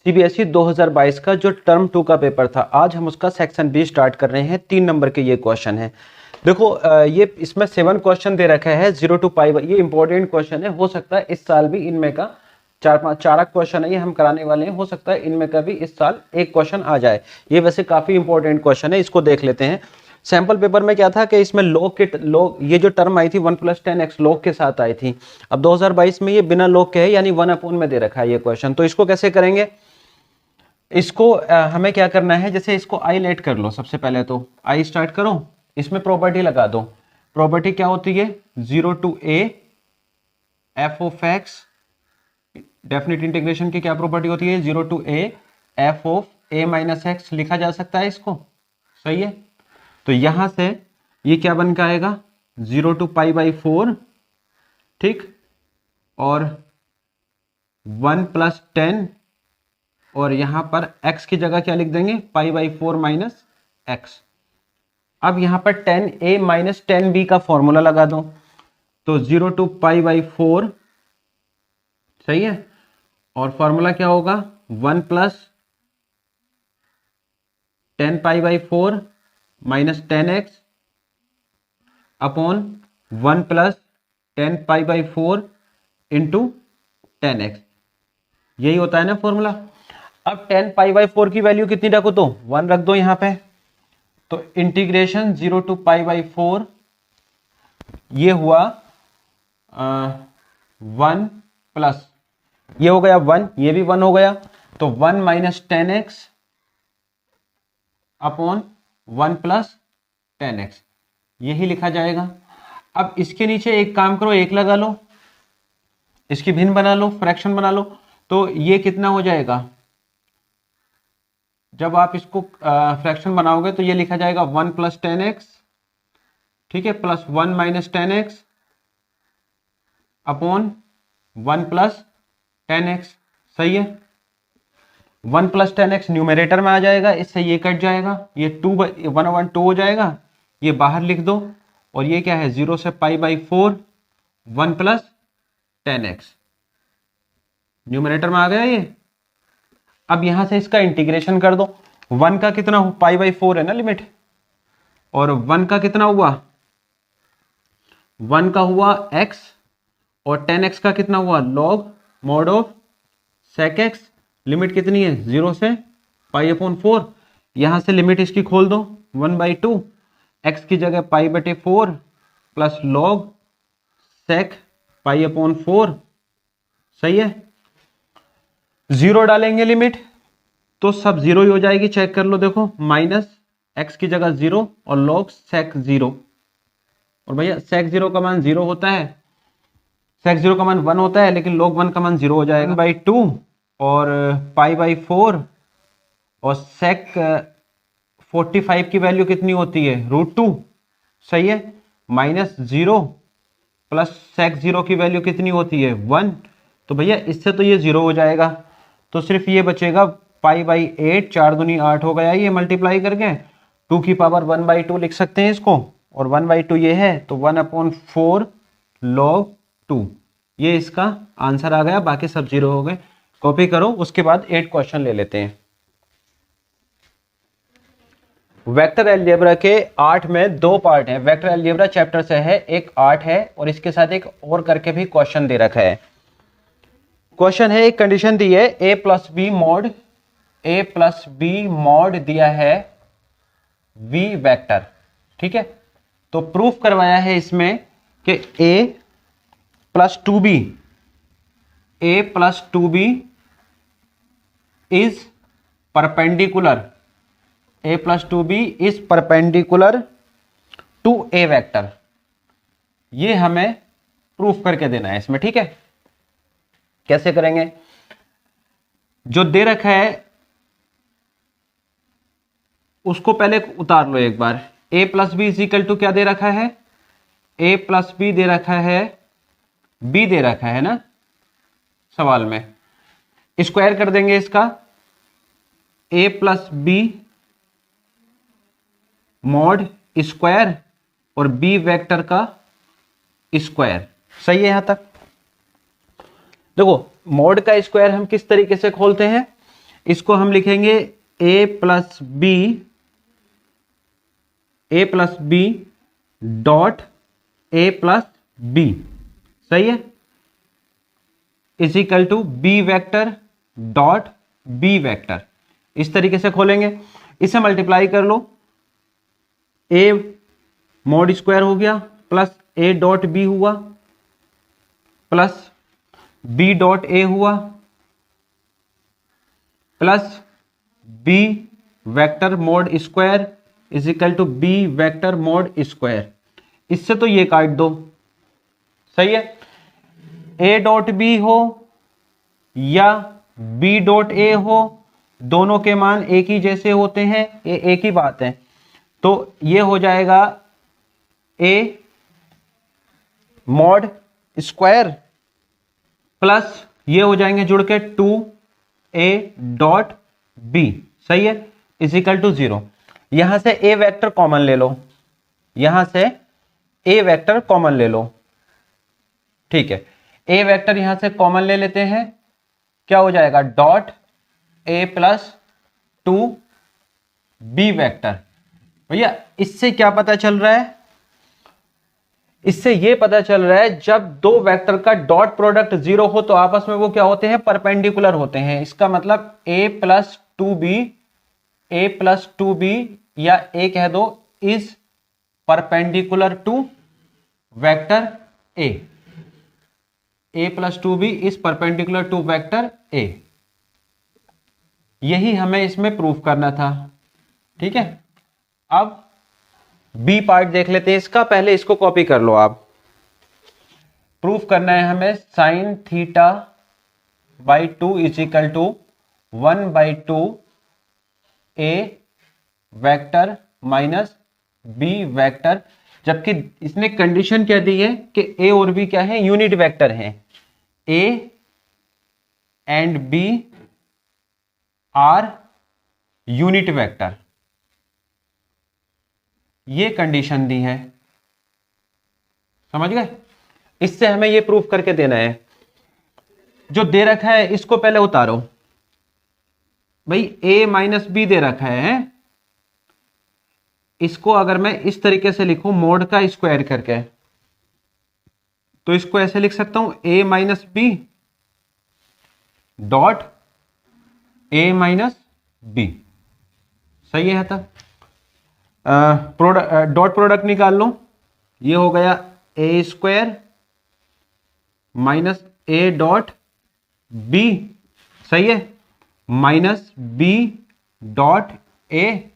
CBSE 2022 का जो term 2 का पेपर था, आज हम उसका सेक्शन बी स्टार्ट कर रहे हैं। 3 नंबर के ये क्वेश्चन है। देखो ये इसमें 7 क्वेश्चन दे रखा है 0 to पाई। ये इंपॉर्टेंट क्वेश्चन है, हो सकता है इस साल भी इनमें का 4 क्वेश्चन है ये हम कराने वाले हैं, हो सकता है इनमें का भी इस साल एक क्वेश्चन आ जाए। ये वैसे काफी इंपॉर्टेंट क्वेश्चन है, इसको देख लेते हैं। सैंपल पेपर में क्या था कि इसमें लॉग ये जो टर्म आई थी 1 + 10x लॉग के साथ आई थी। अब 2022 में ये बिना लॉग के है, यानी 1/, में दे रखा है ये क्वेश्चन। तो इसको कैसे करेंगे, इसको हमें क्या करना है, जैसे इसको आई लेट कर लो। सबसे पहले तो आई स्टार्ट करो, इसमें प्रॉपर्टी लगा दो। प्रॉपर्टी क्या होती है, 0 to a f of x। Definite integration की क्या प्रॉपर्टी होती है, 0 to a f of a - x लिखा जा सकता है इसको, सही है। तो यहां से ये क्या बन के आएगा, 0 to π/4, ठीक, और 1 + 10, और यहां पर x की जगह क्या लिख देंगे, π/4 - x। अब यहां पर 10a - 10b का फॉर्मूला लगा दो। तो 0 to π/4, सही है, और फॉर्मूला क्या होगा, 1 + 10 π/4 - 10x अपॉन 1 + 10 π/4 इंटू 10x। यही होता है ना फॉर्मूला। अब 10 π/4 की वैल्यू कितनी रखो, तो 1 रख दो यहां पे। तो इंटीग्रेशन 0 to π/4 ये हुआ 1 प्लस ये हो गया 1, ये भी 1 हो गया। तो 1 - 10x अपॉन 1 + 10x, यही लिखा जाएगा। अब इसके नीचे एक काम करो, एक लगा लो, इसकी भिन्न बना लो, फ्रैक्शन बना लो। तो ये कितना हो जाएगा, जब आप इसको फ्रैक्शन बनाओगे तो ये लिखा जाएगा 1 + 10x, ठीक है, प्लस 1 - 10x अपॉन 1 + 10x, सही है। 1 + 10x न्यूमरेटर में आ जाएगा, इससे ये कट जाएगा, ये 1/2 हो जाएगा, ये बाहर लिख दो। और ये क्या है, 0 से π/4 1 + 10x, न्यूमरेटर में आ गया ये। अब यहां से इसका इंटीग्रेशन कर दो। 1 का कितना, π/4 है ना लिमिट, और 1 का कितना हुआ, 1 का हुआ x, और 10x का कितना हुआ, log mod of sec x। Limit कितनी है, 0 से π/4। यहां से लिमिट इसकी खोल दो, 1/2, x की जगह π/4 प्लस log sec π/4, सही है। 0 डालेंगे लिमिट तो सब 0 ही हो जाएगी, चेक कर लो, देखो, -x की जगह 0 और log sec 0। और भैया sec 0 का मान 0 होता है, sec 0 का मान 1 होता है, लेकिन log 1 का मान 0 हो जाएगा। 1/2 और π/4 और sec 45 की वैल्यू कितनी होती है, √2, सही है। -0 प्लस sec 0 की वैल्यू कितनी होती है, 1। तो भैया इससे तो ये 0 हो जाएगा, तो सिर्फ ये बचेगा π/8, 4 दूनी 8 हो गया, ये मल्टीप्लाई करके 2 की पावर 1/2 लिख सकते हैं इसको, और 1/2 ये है, तो 1/4 log 2, ये इसका आंसर आ गया। बाकी सब 0 हो गए, कॉपी करो। उसके बाद 8 क्वेश्चन ले लेते हैं। वेक्टर अलजेब्रा के 8 में 2 पार्ट हैं। वेक्टर अलजेब्रा चैप्टर से है, एक 8 है, और इसके साथ एक और करके भी क्वेश्चन दे रखा है। क्वेश्चन है, एक कंडीशन दी है, a + b mod दिया है v वेक्टर, ठीक है। तो प्रूफ करवाया है इसमें कि a + 2b is perpendicular, a + 2b is perpendicular to a vector. ये हमें प्रूफ करके देना है इसमें, ठीक है। कैसे करेंगे, जो दे रखा है उसको पहले उतार लो एक बार। a + b = क्या दे रखा है, a + b दे रखा है, b दे रखा है ना सवाल में। स्क्वायर कर देंगे इसका, a + b mod स्क्वायर और b वेक्टर का स्क्वायर, सही है। यहां तक देखो, मॉड का स्क्वायर हम किस तरीके से खोलते हैं, इसको हम लिखेंगे A plus B dot A plus B, सही है, is equal to B vector dot B vector. इस तरीके से खोलेंगे, इसे मल्टीप्लाई कर लो, ए मॉड स्क्वायर हो गया प्लस ए डॉट बी हुआ प्लस बी डॉट ए हुआ plus B vector mod square is equal to B vector mod square. इससे तो ये काट दो, सही है, ए डॉट बी हो या बी डॉट ए हो, दोनों के मान एक ही जैसे होते हैं, ये एक ही बात है। तो ये हो जाएगा ए मॉड स्क्वायर प्लस ये हो जाएंगे जुड़ के 2a डॉट बी, सही है, इज इक्वल टू 0। यहां से ए वेक्टर कॉमन ले लो, यहां से ए वेक्टर कॉमन ले लो, ठीक है, ए वेक्टर यहां से कॉमन ले लेते हैं, क्या हो जाएगा dot A plus 2b vector. भैया इससे क्या पता चल रहा है, इससे ये पता चल रहा है जब दो वेक्टर का डॉट प्रोडक्ट 0 हो तो आपस में वो क्या होते हैं, परपेंडिकुलर होते हैं। इसका मतलब a प्लस टू बी या a कह दो is perpendicular to vector a plus 2b is perpendicular to vector a। यही हमें इसमें प्रूफ करना था, ठीक है। अब बी पार्ट देख लेते हैं इसका, पहले इसको कॉपी कर लो आप। प्रूफ करना है हमें sine theta by 2 is equal to 1/2 A vector minus B vector, जबकि इसने कंडीशन क्या दी है कि ए और बी क्या है, यूनिट वेक्टर हैं, A and B are unit vector, ये कंडीशन दी है, समझ गए। इससे हमें ये प्रूफ करके देना है। जो दे रखा है इसको पहले उतारो भाई, a माइनस बी दे रखा है, इसको अगर मैं इस तरीके से लिखूं मोड का स्क्वायर करके, तो इसको ऐसे लिख सकता हूं a minus B dot a minus B, सही है। तब डॉट प्रोडक्ट निकाल लो, ये हो गया A square minus A dot B, सही है, minus B dot A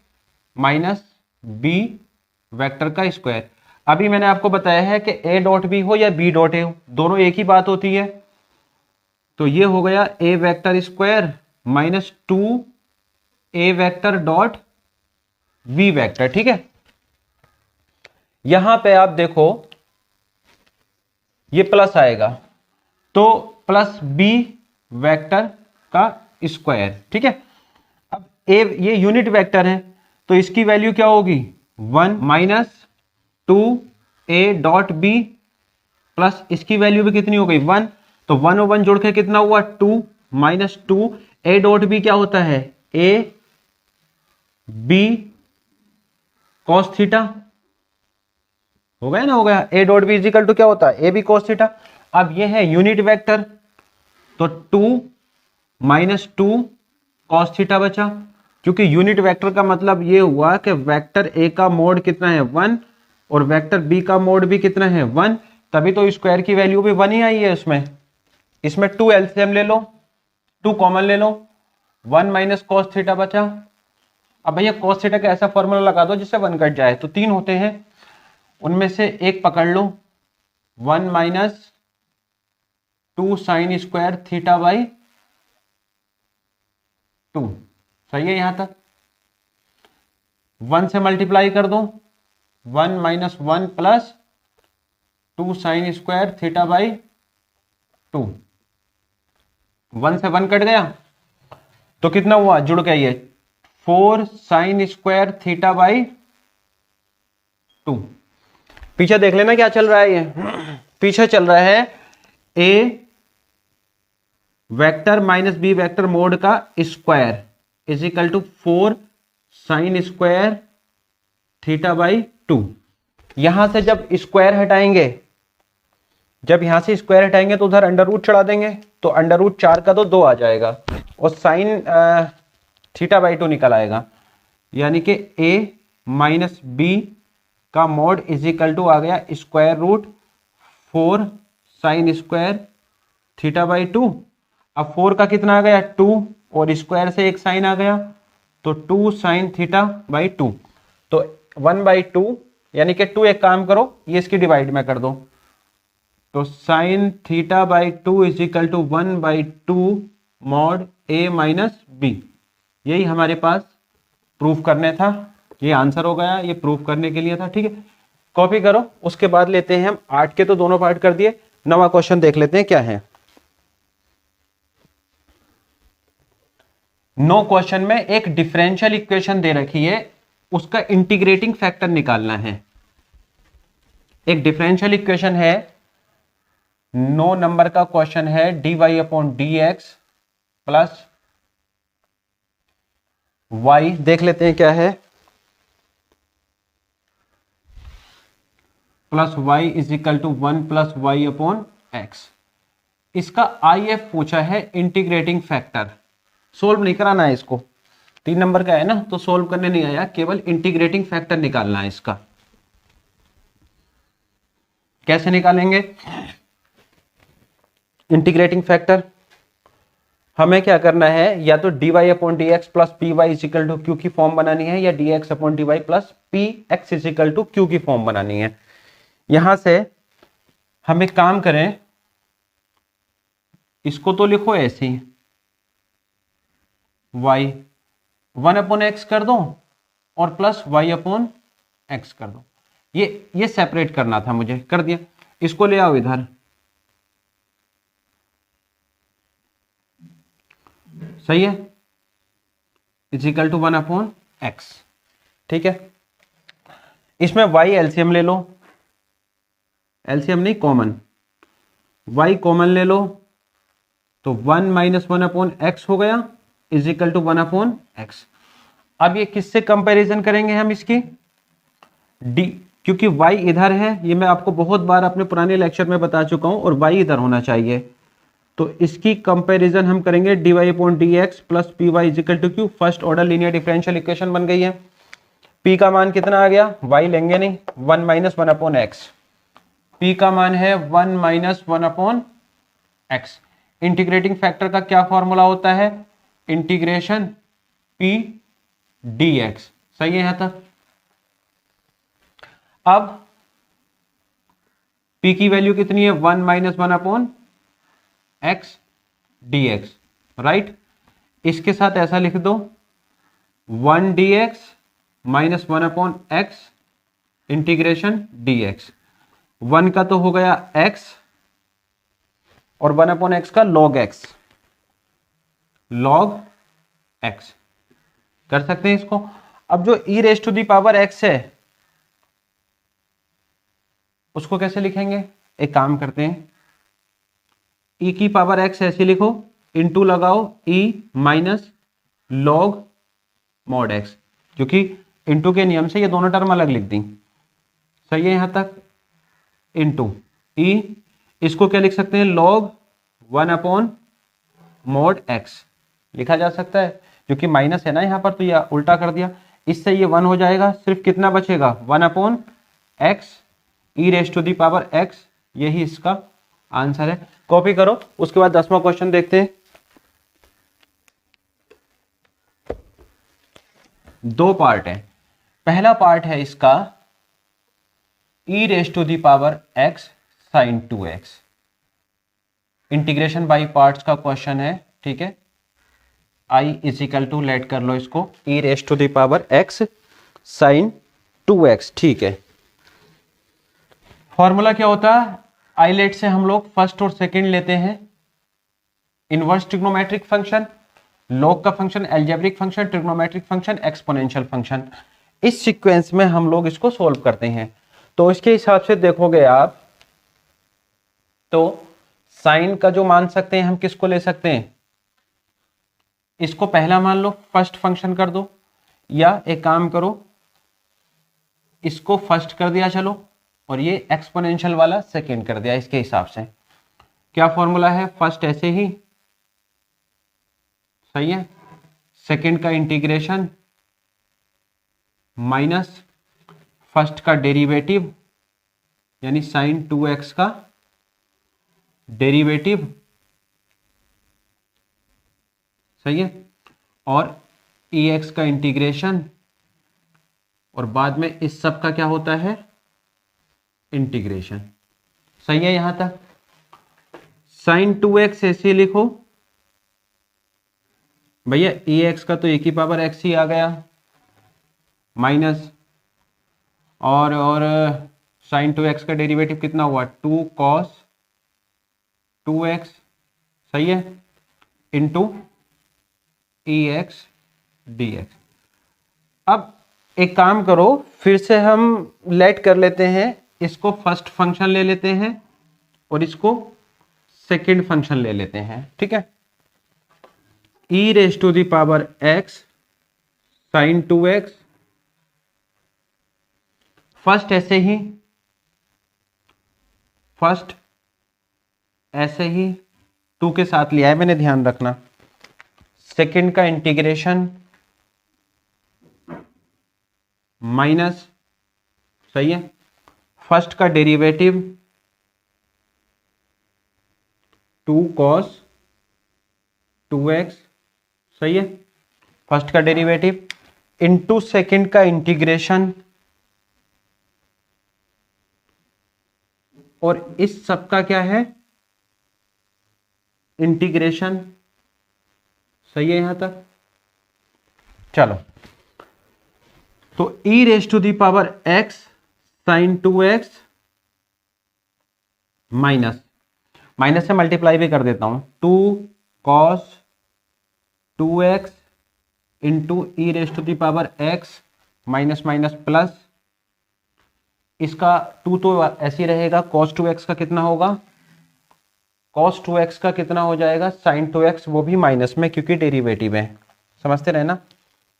minus B vector का स्क्वायर। अभी मैंने आपको बताया है कि ए डॉट बी हो या बी डॉट ए हो, दोनों एक ही बात होती है। तो ये हो गया A vector square minus 2a vector dot v vector, ठीक है। यहां पे आप देखो ये प्लस आएगा, तो प्लस b वेक्टर का स्क्वायर, ठीक है। अब a ये यूनिट वेक्टर है तो इसकी वैल्यू क्या होगी 1 minus 2a dot b plus इसकी वैल्यू भी कितनी हो गई 1, तो 1 और 1 जोड़ के कितना हुआ 2 माइनस 2a डॉट b क्या होता है a b कॉस थीटा, हो गया ना, हो गया। a dot B is equal to क्या होता है ए बी कॉस थीटा। अब ये है यूनिट वेक्टर, तो 2 माइनस 2 कॉस थीटा बचा, क्योंकि यूनिट वेक्टर का मतलब ये हुआ कि वेक्टर a का मोड कितना है 1 और वेक्टर b का मोड भी कितना है 1, तभी तो स्क्वायर की वैल्यू भी 1 ही आई है उसमें। इसमें 2 एलसीएम ले लो, 2 कॉमन ले लो, 1 माइनस कॉस थीटा बचा। अब भैया कॉस थीटा का ऐसा फॉर्मूला लगा दो जिससे 1 कट जाए, तो 3 होते हैं, उनमें से एक पकड़ लो 1 minus 2 sign square theta by 2, सही है। यहां तक 1 से मल्टीप्लाई कर दो, 1 minus 1 plus 2 sign square theta by 2, 1 से 1 कट गया तो कितना हुआ, जुड़ गया ये 4 साइन स्क्वायर थीटा बाई 2। पीछे देख लेना क्या चल रहा है, ये पीछे चल रहा है a vector minus B vector mod का square is equal to 4 sine square theta by 2। यहां से जब स्क्वायर हटाएंगे, जब यहां से स्क्वायर हटाएंगे तो उधर अंडर रूट चढ़ा देंगे, तो अंडर रूट 4 का तो 2 आ जाएगा और साइन थीटा बाई 2 निकल आएगा, यानी कि a माइनस बी का मॉड इज इक्वल टू आ गया square root 4 sine square theta by 2। अब 4 का कितना आ गया 2 और स्क्वायर से एक साइन आ गया तो 2 साइन थीटा बाई 2। तो 1/2 यानी कि 2 एक काम करो ये इसकी डिवाइड में कर दो, तो sine theta by 2 is equal to 1/2 mod a minus B. यही हमारे पास प्रूफ करने था, ये आंसर हो गया, ये प्रूफ करने के लिए था। ठीक है, कॉपी करो। उसके बाद लेते हैं हम 8 के तो दोनों पार्ट कर दिए, 9वां क्वेश्चन देख लेते हैं क्या है। 9 क्वेश्चन में एक डिफरेंशियल इक्वेशन दे रखी है, उसका इंटीग्रेटिंग फैक्टर निकालना है। एक डिफरेंशियल इक्वेशन है, 9 नंबर का क्वेश्चन है, dy upon D X plus y। देख लेते हैं क्या है, plus y is equal to 1 प्लस वाई अपॉन एक्स। इसका IF पूछा है इंटीग्रेटिंग फैक्टर। सोल्व नहीं कराना है इसको, 3 नंबर का है ना, तो सोल्व करने नहीं आया, केवल इंटीग्रेटिंग फैक्टर निकालना है इसका। कैसे निकालेंगे इंटीग्रेटिंग फैक्टर? हमें क्या करना है, या तो dy upon D X plus P Y is equal to Q की फॉर्म बनानी है, या dx upon D Y plus P X is equal to Q की फॉर्म बनानी है। यहां से हम एक काम करें, इसको तो लिखो ऐसे ही, y 1 अपॉन एक्स कर दो और प्लस y अपॉन एक्स कर दो। ये सेपरेट करना था मुझे, कर दिया। इसको ले आओ इधर, सही है, इजिकल टू 1 अपॉन एक्स। ठीक है, इसमें y एलसीएम ले लो, एलसीएम नहीं कॉमन, y कॉमन ले लो, तो 1 माइनस 1 अपॉन एक्स हो गया इजिकल टू 1 अपॉन एक्स। अब ये किससे कंपैरिजन करेंगे हम इसकी, डी, क्योंकि y इधर है, ये मैं आपको बहुत बार अपने पुराने लेक्चर में बता चुका हूं, और y इधर होना चाहिए, तो इसकी कंपैरिजन हम करेंगे dy upon D X plus P Y is equal to Q. First order linear differential equation बन गई है। p का मान कितना आ गया, y लेंगे नहीं, 1 माइनस 1 अपॉन एक्स। p का मान है 1 minus 1 upon x. Integrating factor का क्या फॉर्मूला होता है, इंटीग्रेशन p dx। सही है यहां तक। अब p की वैल्यू कितनी है, 1 minus 1 upon x D x, right. इसके साथ ऐसा लिख दो 1 dx minus 1 upon x integration dx। 1 का तो हो गया x और 1 अपॉन एक्स का log x, log x कर सकते हैं इसको। अब जो e raise to the power x है उसको कैसे लिखेंगे, एक काम करते हैं, e की पावर x ऐसे लिखो, इनटू लगाओ e minus log mod x, क्योंकि इनटू के नियम से ये दोनों टर्म अलग लिख दी। सही है यहां तक, इनटू e, इसको क्या लिख सकते हैं, log 1 अपॉन मॉड x लिखा जा सकता है, क्योंकि माइनस है ना यहाँ पर, तो ये उल्टा कर दिया, इससे ये 1 हो जाएगा, सिर्फ कितना बचेगा 1 upon X E raise to the power x। यही इसका आंसर है। कॉपी करो। उसके बाद 10वां क्वेश्चन देखते हैं। 2 पार्ट है। पहला पार्ट है इसका e raise to the power x sine 2x, integration by parts का क्वेश्चन है। ठीक है, i is equal to, let कर लो इसको, e raise to the power x sine 2x। ठीक है, फॉर्मूला क्या होता है, आइलेट से हम लोग फर्स्ट और सेकंड लेते हैं, इनवर्स ट्रिग्नोमेट्रिक फंक्शन, लॉग का function, algebraic function, trigonometric function, exponential function. इस सीक्वेंस में हम लोग इसको सोल्व करते हैं। तो इसके हिसाब से देखोगे आप तो साइन का जो मान सकते हैं हम किसको ले सकते हैं, इसको पहला मान लो, फर्स्ट फंक्शन कर दो, या एक काम करो इसको फर्स्ट कर दिया चलो, और ये एक्सपोनेंशियल वाला सेकेंड कर दिया। इसके हिसाब से क्या फॉर्मूला है, फर्स्ट ऐसे ही सही है, सेकेंड का इंटीग्रेशन माइनस फर्स्ट का डेरिवेटिव यानी साइन 2x का डेरिवेटिव, सही है, और ex का इंटीग्रेशन, और बाद में इस सब का क्या होता है, इंटीग्रेशन। सही है यहां तक। साइन 2x ऐसे लिखो भैया, ex का तो e की पावर x ही आ गया, माइनस और साइन 2x का डेरिवेटिव कितना हुआ, 2 cos 2x, सही है, इंटू ex dx। अब एक काम करो, फिर से हम लेट कर लेते हैं, इसको फर्स्ट फंक्शन ले लेते हैं और इसको सेकंड फंक्शन ले लेते हैं, ठीक है। e raise to the power x sine 2x, first ऐसे ही, फर्स्ट ऐसे ही 2 के साथ लिया है मैंने, ध्यान रखना। सेकंड का इंटीग्रेशन माइनस, सही है, फर्स्ट का डेरिवेटिव 2 cos 2x, सही है, फर्स्ट का डेरिवेटिव इनटू सेकंड का इंटीग्रेशन, और इस सब का क्या है, इंटीग्रेशन। सही है यहां तक। चलो, तो e raise to the power x sine 2x minus, minus से मल्टीप्लाई भी कर देता हूं, 2 cos 2x into e raise to the power x minus minus plus, इसका 2 तो ऐसे ही रहेगा, cos 2x का कितना होगा, cos 2x का कितना हो जाएगा, sin 2x, वो भी माइनस में क्योंकि डेरिवेटिव है, समझते रहे ना,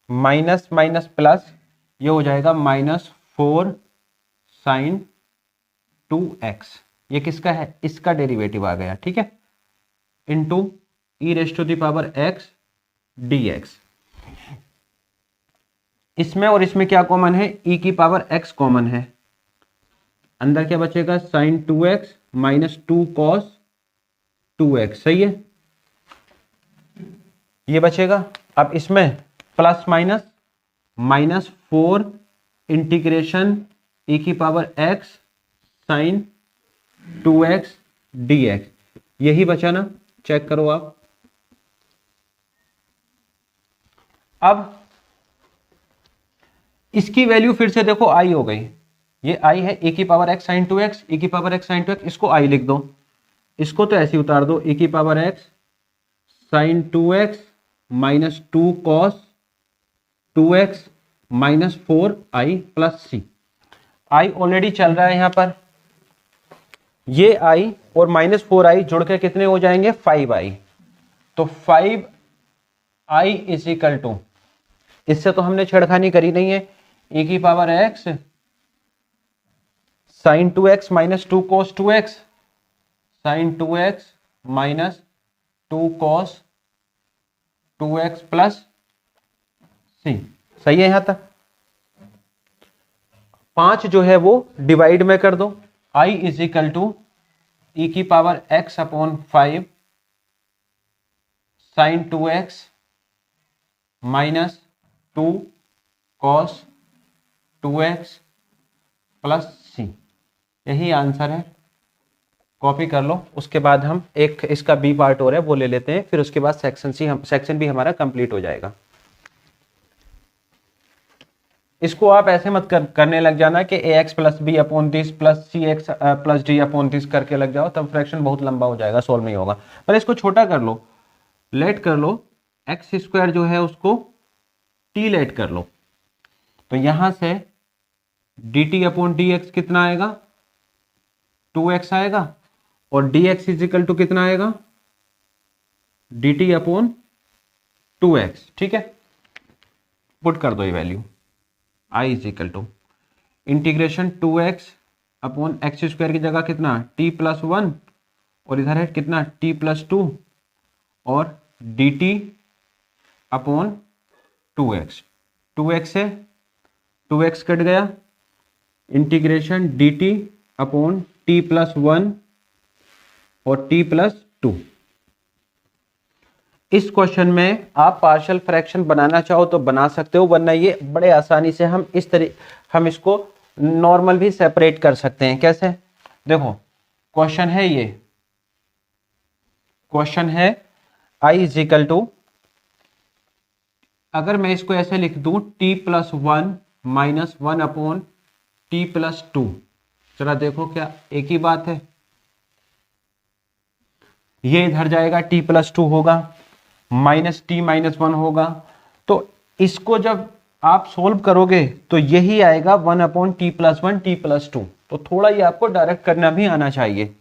माइनस माइनस प्लस, ये हो जाएगा -4 sin 2x, ये किसका है, इसका डेरिवेटिव आ गया, ठीक है, into e raise to the power x dx। इसमें और इसमें क्या कॉमन है, e की पावर x कॉमन है, अंदर क्या बचेगा, sin 2x minus 2 cos 2x, सही है, ये बचेगा। अब इसमें प्लस माइनस, -4 इंटीग्रेशन e की power x sine 2x dx, यही बचा ना, चेक करो आप। अब इसकी वैल्यू फिर से देखो i हो गई, ये i है, e की power x sine 2x, e की पावर x साइन 2x, इसको i लिख दो, इसको तो ऐसे उतार दो, e की power x sine 2x minus 2 cos 2x minus 4i plus c। i already चल रहा है यहां पर, ये i और -4i जुड़ के कितने हो जाएंगे, 5i, तो 5i इज इक्वल टू, इससे तो हमने छेड़खानी करी नहीं है, e की power x sine 2x minus 2 cos 2x sine 2x minus 2 cos 2x plus c, सही है यहां तक। 5 जो है वो डिवाइड में कर दो, i is equal to e की power x upon 5 sine 2x minus 2 cos 2x plus c, यही आंसर है, कॉपी कर लो। उसके बाद हम एक इसका बी पार्ट और है वो ले लेते हैं, फिर उसके बाद सेक्शन बी हमारा कंप्लीट हो जाएगा। इसको आप ऐसे मत करने लग जाना कि ax plus b upon this plus c x plus d upon this करके लग जाओ, तब फ्रैक्शन बहुत लंबा हो जाएगा, सोल्व नहीं होगा। पर इसको छोटा कर लो, लेट कर लो, एक्स स्क्वायर जो है उसको टी लेट कर लो, तो यहां से d t upon D x कितना आएगा, 2x आएगा, और d x is equal to कितना आएगा, डी टी अपॉन 2x, ठीक है। पुट कर दो ये value, i is equal to integration 2x upon x square की जगह कितना t+1 और इधर है कितना t+2 और dt अपॉन 2x, 2x से 2x कट गया, इंटीग्रेशन dt अपॉन t+1 और t+2। इस क्वेश्चन में आप पार्शियल फ्रैक्शन बनाना चाहो तो बना सकते हो, वरना ये बड़े आसानी से हम इसको नॉर्मल भी सेपरेट कर सकते हैं। कैसे, देखो क्वेश्चन है ये, क्वेश्चन है i इज इक्वल टू, अगर मैं इसको ऐसे लिख दूं t+1 माइनस 1 अपॉन t+2, जरा देखो क्या एक ही बात है, ये इधर जाएगा t+2 होगा, माइनस t माइनस 1 होगा, तो इसको जब आप सोल्व करोगे तो यही आएगा 1 अपॉन t+1 t+2। तो थोड़ा ये आपको डायरेक्ट करना भी आना चाहिए।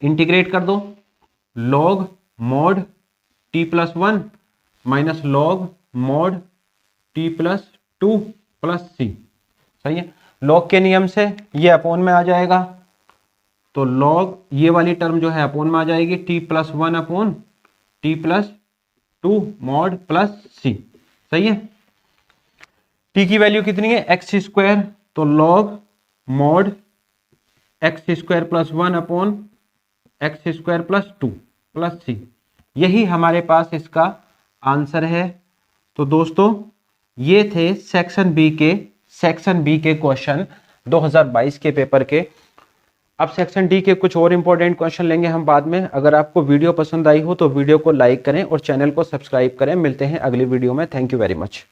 इंटीग्रेट कर दो, log mod t+1 minus log mod t+2 plus c, सही है। log के नियम से ये अपॉन में आ जाएगा, तो log ये वाली टर्म जो है अपॉन में आ जाएगी, t+1 upon t+2 mod plus c, सही है। t की वैल्यू कितनी है एक्स स्क्वायर, तो log mod x square plus 1 upon x square plus 2 plus c, यही हमारे पास इसका आंसर है। तो दोस्तों ये थे सेक्शन बी के क्वेश्चन 2022 के पेपर के। अब सेक्शन डी के कुछ और इंपॉर्टेंट क्वेश्चन लेंगे हम बाद में। अगर आपको वीडियो पसंद आई हो तो वीडियो को लाइक करें और चैनल को सब्सक्राइब करें। मिलते हैं अगली वीडियो में। Thank you very much.